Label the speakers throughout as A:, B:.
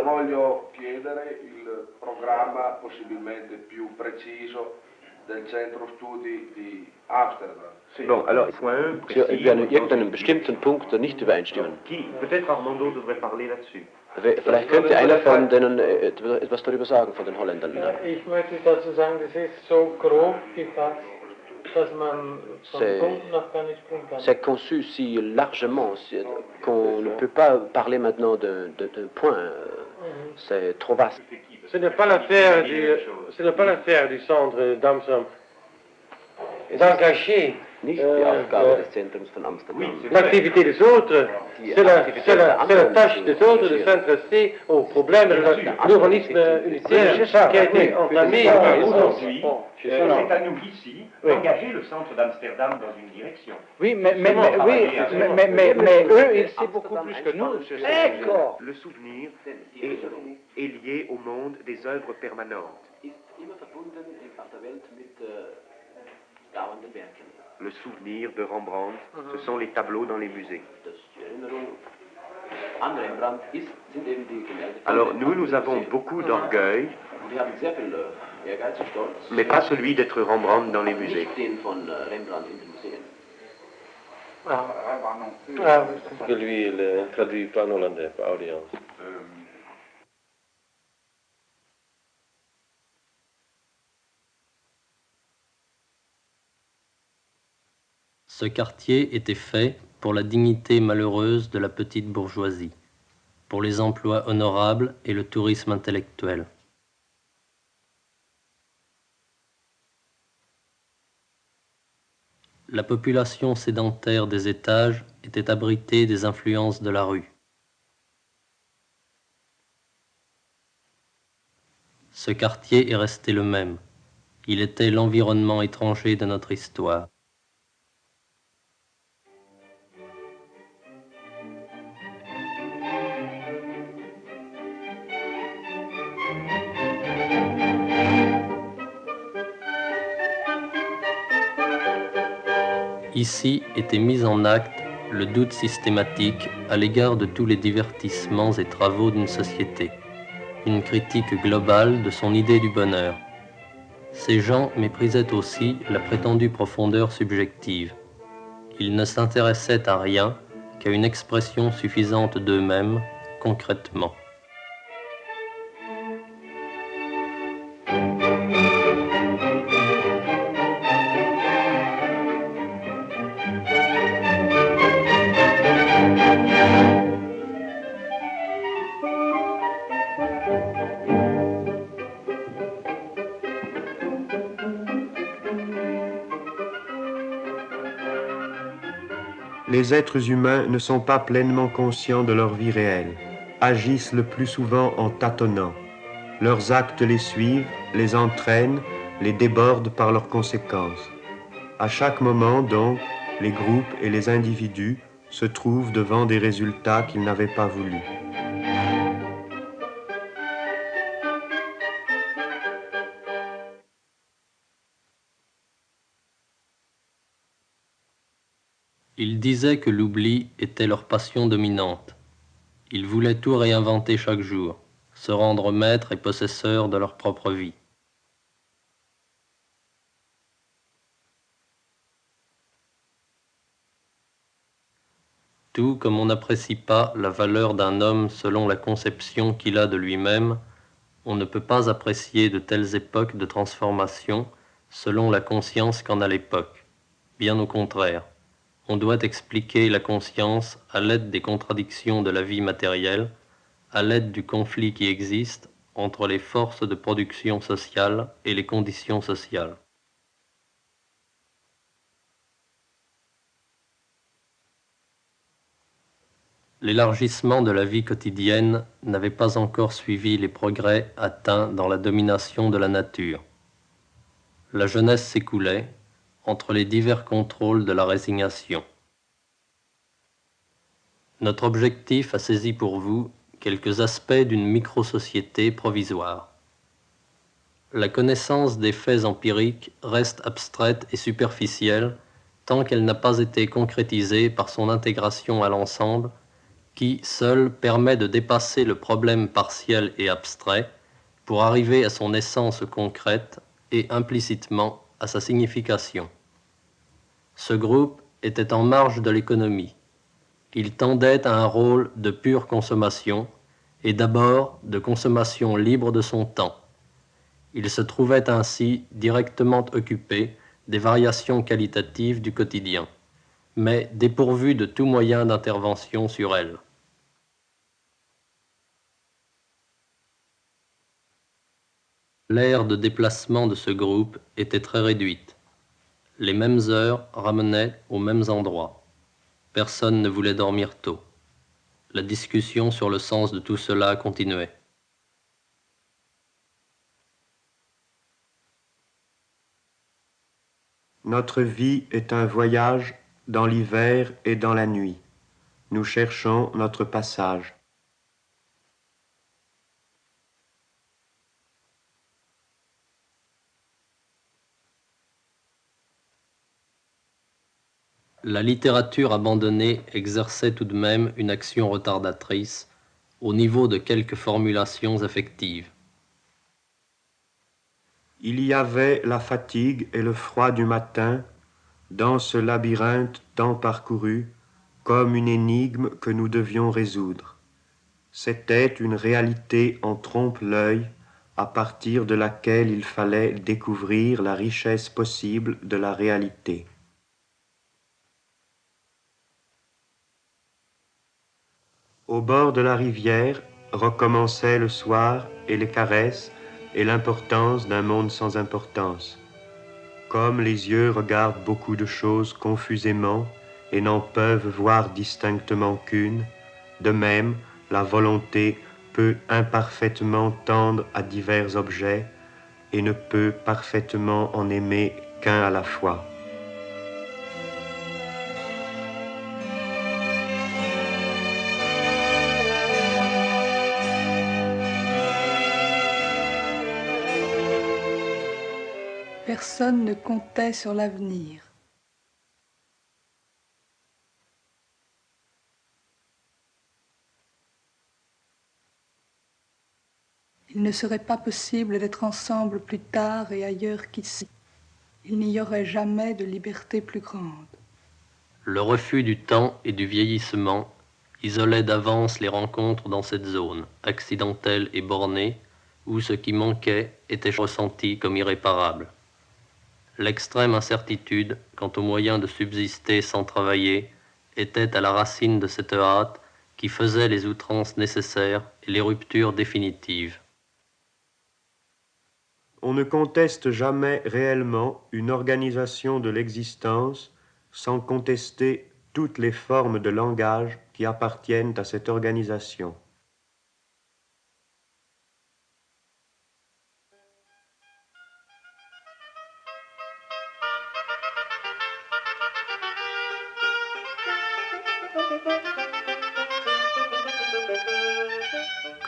A: voglio chiedere il programma possibilmente più preciso del Centro Studi di Amsterdam.
B: Bon, alors,
C: Wir an irgendeinem bestimmten Punkt nicht übereinstimmen.
B: peut-être Armando devrait parler là-dessus.
C: Vielleicht könnte einer von denen etwas darüber sagen, von den Holländern.
D: Ja, ich möchte dazu sagen, das ist so grob gefasst, dass man von Punkt noch gar nicht springen kann.
C: C'est conçu si largement qu'on ne peut pas parler maintenant d'un point. C'est trop vaste.
E: Ce n'est pas l'affaire du centre d'Amsterdam d'engager
C: Nicht die Aufgabe des Zentrums von Amsterdam.
E: l'activité des autres. C'est la tâche des autres de s'intéresser aux problèmes de l'urbanisme unitaire qui a été entamé aujourd'hui.
B: C'est à nous ici d'engager le centre d'Amsterdam dans une direction.
F: Oui, mais eux, ils savent beaucoup plus que nous.
B: Le souvenir est lié au monde des œuvres permanentes. Le souvenir de Rembrandt, ce sont les tableaux dans les musées. Alors nous avons beaucoup d'orgueil, mais pas celui d'être Rembrandt dans les musées.
E: Que lui, il traduit pas en hollandais, pas audience.
G: Ce quartier était fait pour la dignité malheureuse de la petite bourgeoisie, pour les emplois honorables et le tourisme intellectuel. La population sédentaire des étages était abritée des influences de la rue. Ce quartier est resté le même. Il était l'environnement étranger de notre histoire. Ici était mis en acte le doute systématique à l'égard de tous les divertissements et travaux d'une société, une critique globale de son idée du bonheur. Ces gens méprisaient aussi la prétendue profondeur subjective. Ils ne s'intéressaient à rien qu'à une expression suffisante d'eux-mêmes, concrètement.
H: Les êtres humains ne sont pas pleinement conscients de leur vie réelle, agissent le plus souvent en tâtonnant. Leurs actes les suivent, les entraînent, les débordent par leurs conséquences. À chaque moment, donc, les groupes et les individus se trouvent devant des résultats qu'ils n'avaient pas voulus.
G: Ils disaient que l'oubli était leur passion dominante. Ils voulaient tout réinventer chaque jour, se rendre maîtres et possesseurs de leur propre vie. Tout comme on n'apprécie pas la valeur d'un homme selon la conception qu'il a de lui-même, on ne peut pas apprécier de telles époques de transformation selon la conscience qu'en a l'époque. Bien au contraire. On doit expliquer la conscience à l'aide des contradictions de la vie matérielle, à l'aide du conflit qui existe entre les forces de production sociale et les conditions sociales. L'élargissement de la vie quotidienne n'avait pas encore suivi les progrès atteints dans la domination de la nature. La jeunesse s'écoulait entre les divers contrôles de la résignation. Notre objectif a saisi pour vous quelques aspects d'une micro-société provisoire. La connaissance des faits empiriques reste abstraite et superficielle tant qu'elle n'a pas été concrétisée par son intégration à l'ensemble, qui, seul, permet de dépasser le problème partiel et abstrait pour arriver à son essence concrète et implicitement à sa signification. Ce groupe était en marge de l'économie. Il tendait à un rôle de pure consommation et d'abord de consommation libre de son temps. Il se trouvait ainsi directement occupé des variations qualitatives du quotidien, mais dépourvu de tout moyen d'intervention sur elles. L'aire de déplacement de ce groupe était très réduite. Les mêmes heures ramenaient aux mêmes endroits. Personne ne voulait dormir tôt. La discussion sur le sens de tout cela continuait.
H: Notre vie est un voyage dans l'hiver et dans la nuit. Nous cherchons notre passage.
G: La littérature abandonnée exerçait tout de même une action retardatrice au niveau de quelques formulations affectives.
H: Il y avait la fatigue et le froid du matin dans ce labyrinthe tant parcouru comme une énigme que nous devions résoudre. C'était une réalité en trompe-l'œil à partir de laquelle il fallait découvrir la richesse possible de la réalité. Au bord de la rivière recommençaient le soir et les caresses et l'importance d'un monde sans importance. Comme les yeux regardent beaucoup de choses confusément et n'en peuvent voir distinctement qu'une, de même la volonté peut imparfaitement tendre à divers objets et ne peut parfaitement en aimer qu'un à la fois.
I: Personne ne comptait sur l'avenir. Il ne serait pas possible d'être ensemble plus tard et ailleurs qu'ici. Il n'y aurait jamais de liberté plus grande.
G: Le refus du temps et du vieillissement isolait d'avance les rencontres dans cette zone, accidentelle et bornée, où ce qui manquait était ressenti comme irréparable. L'extrême incertitude quant aux moyens de subsister sans travailler était à la racine de cette hâte qui faisait les outrances nécessaires et les ruptures définitives.
H: On ne conteste jamais réellement une organisation de l'existence sans contester toutes les formes de langage qui appartiennent à cette organisation.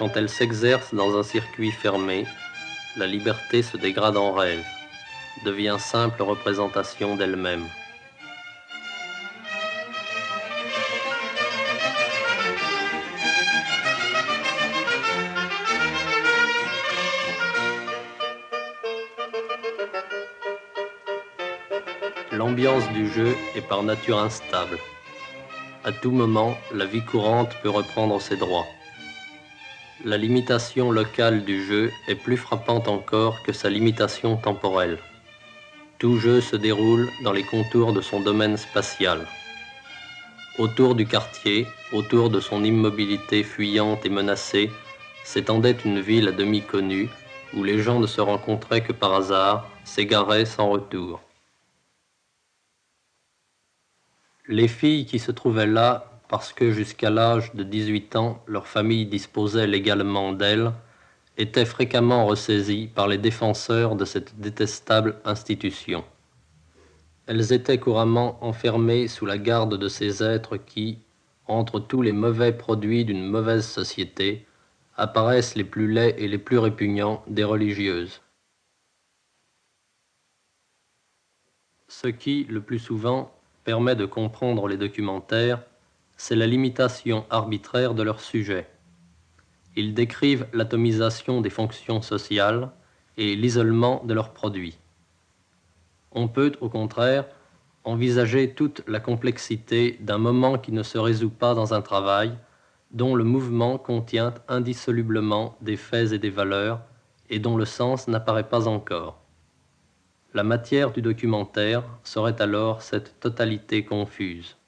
G: Quand elle s'exerce dans un circuit fermé, la liberté se dégrade en rêve, devient simple représentation d'elle-même. L'ambiance du jeu est par nature instable. À tout moment, la vie courante peut reprendre ses droits. La limitation locale du jeu est plus frappante encore que sa limitation temporelle. Tout jeu se déroule dans les contours de son domaine spatial. Autour du quartier, autour de son immobilité fuyante et menacée, s'étendait une ville à demi connue, où les gens ne se rencontraient que par hasard, s'égaraient sans retour. Les filles qui se trouvaient là parce que jusqu'à l'âge de 18 ans, leur famille disposait légalement d'elles, étaient fréquemment ressaisies par les défenseurs de cette détestable institution. Elles étaient couramment enfermées sous la garde de ces êtres qui, entre tous les mauvais produits d'une mauvaise société, apparaissent les plus laids et les plus répugnants des religieuses. Ce qui, le plus souvent, permet de comprendre les documentaires, c'est la limitation arbitraire de leur sujet. Ils décrivent l'atomisation des fonctions sociales et l'isolement de leurs produits. On peut, au contraire, envisager toute la complexité d'un moment qui ne se résout pas dans un travail, dont le mouvement contient indissolublement des faits et des valeurs, et dont le sens n'apparaît pas encore. La matière du documentaire serait alors cette totalité confuse.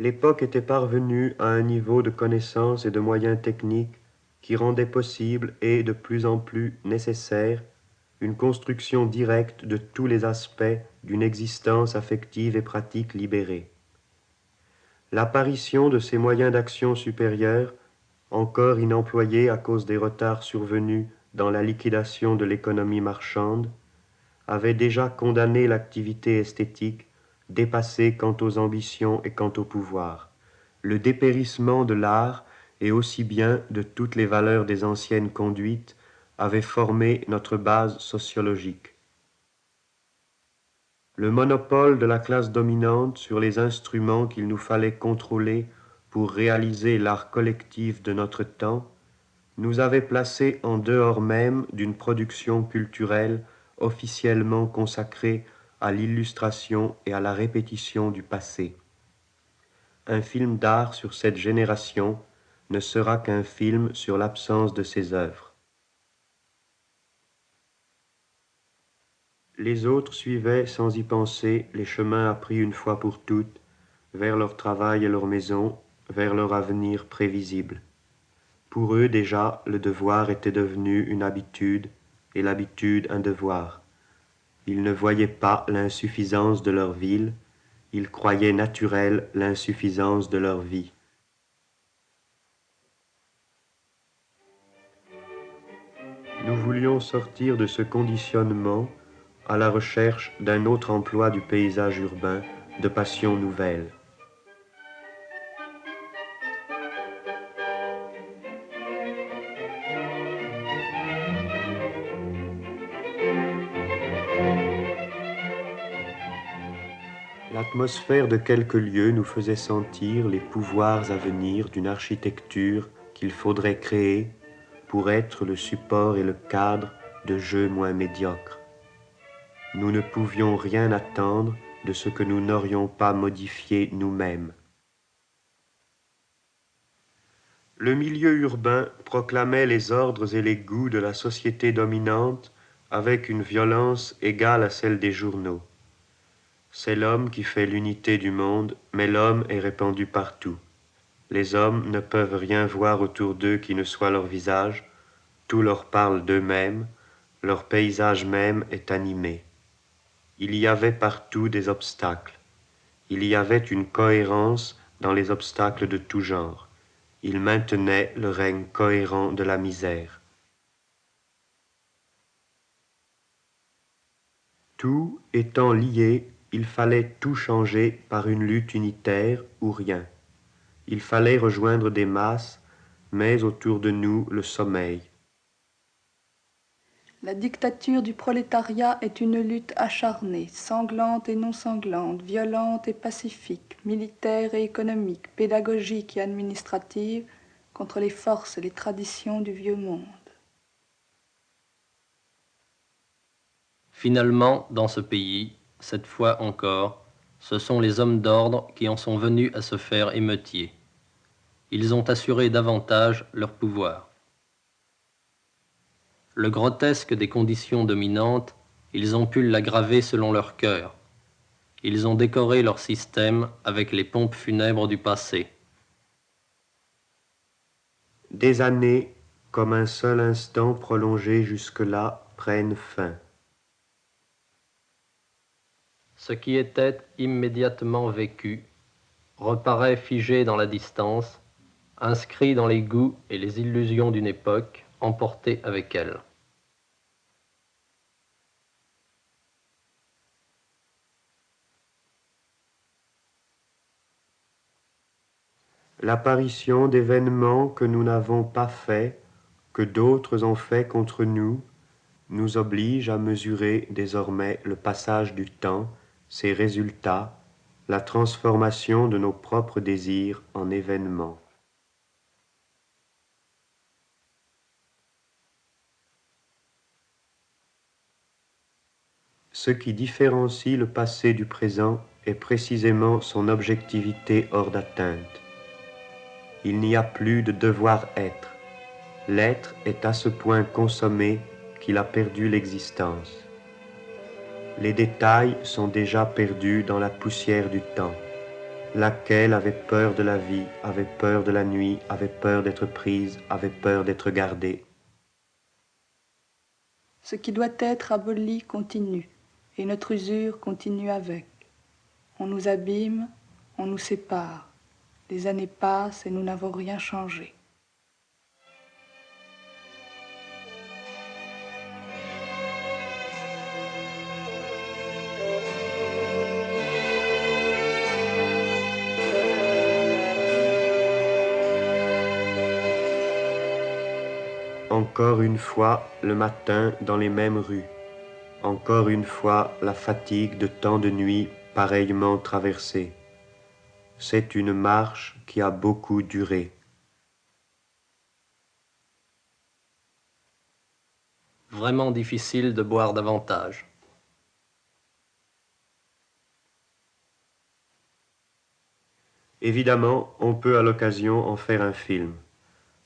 H: L'époque était parvenue à un niveau de connaissances et de moyens techniques qui rendait possible et de plus en plus nécessaire une construction directe de tous les aspects d'une existence affective et pratique libérée. L'apparition de ces moyens d'action supérieurs, encore inemployés à cause des retards survenus dans la liquidation de l'économie marchande, avait déjà condamné l'activité esthétique, dépassée quant aux ambitions et quant au pouvoir. Le dépérissement de l'art, et aussi bien de toutes les valeurs des anciennes conduites, avait formé notre base sociologique. Le monopole de la classe dominante sur les instruments qu'il nous fallait contrôler pour réaliser l'art collectif de notre temps nous avait placés en dehors même d'une production culturelle officiellement consacrée à l'illustration et à la répétition du passé. Un film d'art sur cette génération ne sera qu'un film sur l'absence de ses œuvres. Les autres suivaient sans y penser les chemins appris une fois pour toutes vers leur travail et leur maison, vers leur avenir prévisible. Pour eux déjà, le devoir était devenu une habitude et l'habitude un devoir. Ils ne voyaient pas l'insuffisance de leur ville, ils croyaient naturelle l'insuffisance de leur vie. Nous voulions sortir de ce conditionnement à la recherche d'un autre emploi du paysage urbain, de passions nouvelles. L'atmosphère de quelques lieux nous faisait sentir les pouvoirs à venir d'une architecture qu'il faudrait créer pour être le support et le cadre de jeux moins médiocres. Nous ne pouvions rien attendre de ce que nous n'aurions pas modifié nous-mêmes. Le milieu urbain proclamait les ordres et les goûts de la société dominante avec une violence égale à celle des journaux. C'est l'homme qui fait l'unité du monde, mais l'homme est répandu partout. Les hommes ne peuvent rien voir autour d'eux qui ne soit leur visage, tout leur parle d'eux-mêmes, leur paysage même est animé. Il y avait partout des obstacles. Il y avait une cohérence dans les obstacles de tout genre. Ils maintenaient le règne cohérent de la misère. Tout étant lié, il fallait tout changer par une lutte unitaire ou rien. Il fallait rejoindre des masses, mais autour de nous le sommeil.
I: La dictature du prolétariat est une lutte acharnée, sanglante et non sanglante, violente et pacifique, militaire et économique, pédagogique et administrative, contre les forces et les traditions du vieux monde.
G: Finalement, dans ce pays, cette fois encore, ce sont les hommes d'ordre qui en sont venus à se faire émeutiers. Ils ont assuré davantage leur pouvoir. Le grotesque des conditions dominantes, ils ont pu l'aggraver selon leur cœur. Ils ont décoré leur système avec les pompes funèbres du passé.
H: Des années, comme un seul instant prolongé jusque-là, prennent fin.
G: Ce qui était immédiatement vécu reparaît figé dans la distance, inscrit dans les goûts et les illusions d'une époque, emporté avec elle.
H: L'apparition d'événements que nous n'avons pas faits, que d'autres ont fait contre nous, nous oblige à mesurer désormais le passage du temps, ses résultats, la transformation de nos propres désirs en événements. Ce qui différencie le passé du présent est précisément son objectivité hors d'atteinte. Il n'y a plus de devoir-être. L'être est à ce point consommé qu'il a perdu l'existence. Les détails sont déjà perdus dans la poussière du temps, laquelle avait peur de la vie, avait peur de la nuit, avait peur d'être prise, avait peur d'être gardée.
I: Ce qui doit être aboli continue, et notre usure continue avec. On nous abîme, on nous sépare. Les années passent et nous n'avons rien changé.
H: Encore une fois, le matin, dans les mêmes rues. Encore une fois, la fatigue de tant de nuits pareillement traversées. C'est une marche qui a beaucoup duré.
G: Vraiment difficile de boire davantage.
H: Évidemment, on peut à l'occasion en faire un film.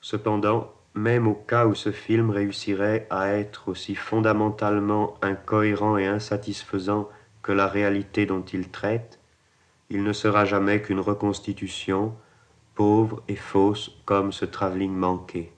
H: Cependant, même au cas où ce film réussirait à être aussi fondamentalement incohérent et insatisfaisant que la réalité dont il traite, il ne sera jamais qu'une reconstitution, pauvre et fausse comme ce travelling manqué.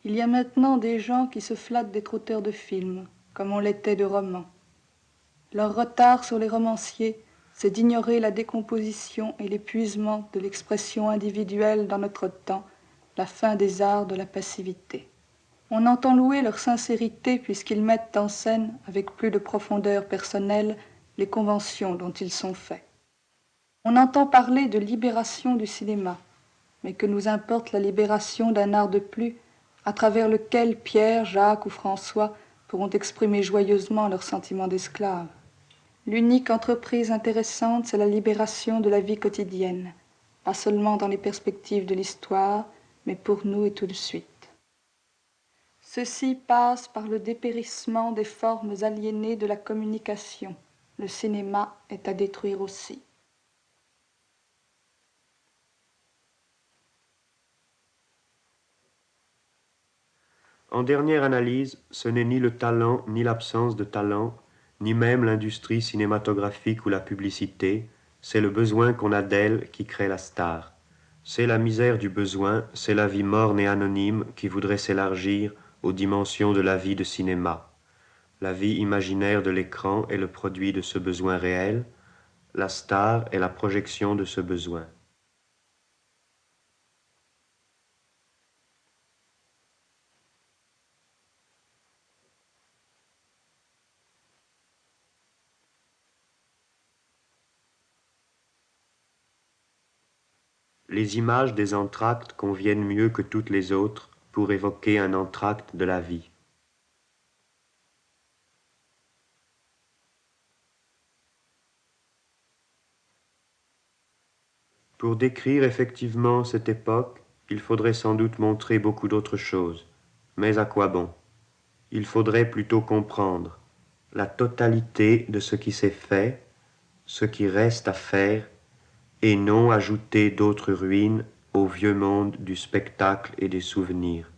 I: Il y a maintenant des gens qui se flattent d'être auteurs de films, comme on l'était de romans. Leur retard sur les romanciers, c'est d'ignorer la décomposition et l'épuisement de l'expression individuelle dans notre temps, la fin des arts de la passivité. On entend louer leur sincérité puisqu'ils mettent en scène, avec plus de profondeur personnelle, les conventions dont ils sont faits. On entend parler de libération du cinéma, mais que nous importe la libération d'un art de plus, à travers lequel Pierre, Jacques ou François pourront exprimer joyeusement leurs sentiments d'esclaves. L'unique entreprise intéressante, c'est la libération de la vie quotidienne, pas seulement dans les perspectives de l'histoire, mais pour nous et tout de suite. Ceci passe par le dépérissement des formes aliénées de la communication. Le cinéma est à détruire aussi.
H: En dernière analyse, ce n'est ni le talent ni l'absence de talent, ni même l'industrie cinématographique ou la publicité, c'est le besoin qu'on a d'elle qui crée la star. C'est la misère du besoin, c'est la vie morne et anonyme qui voudrait s'élargir aux dimensions de la vie de cinéma. La vie imaginaire de l'écran est le produit de ce besoin réel, la star est la projection de ce besoin. Les images des entr'actes conviennent mieux que toutes les autres pour évoquer un entr'acte de la vie. Pour décrire effectivement cette époque, il faudrait sans doute montrer beaucoup d'autres choses. Mais à quoi bon? Il faudrait plutôt comprendre la totalité de ce qui s'est fait, ce qui reste à faire, et non ajouter d'autres ruines au vieux monde du spectacle et des souvenirs.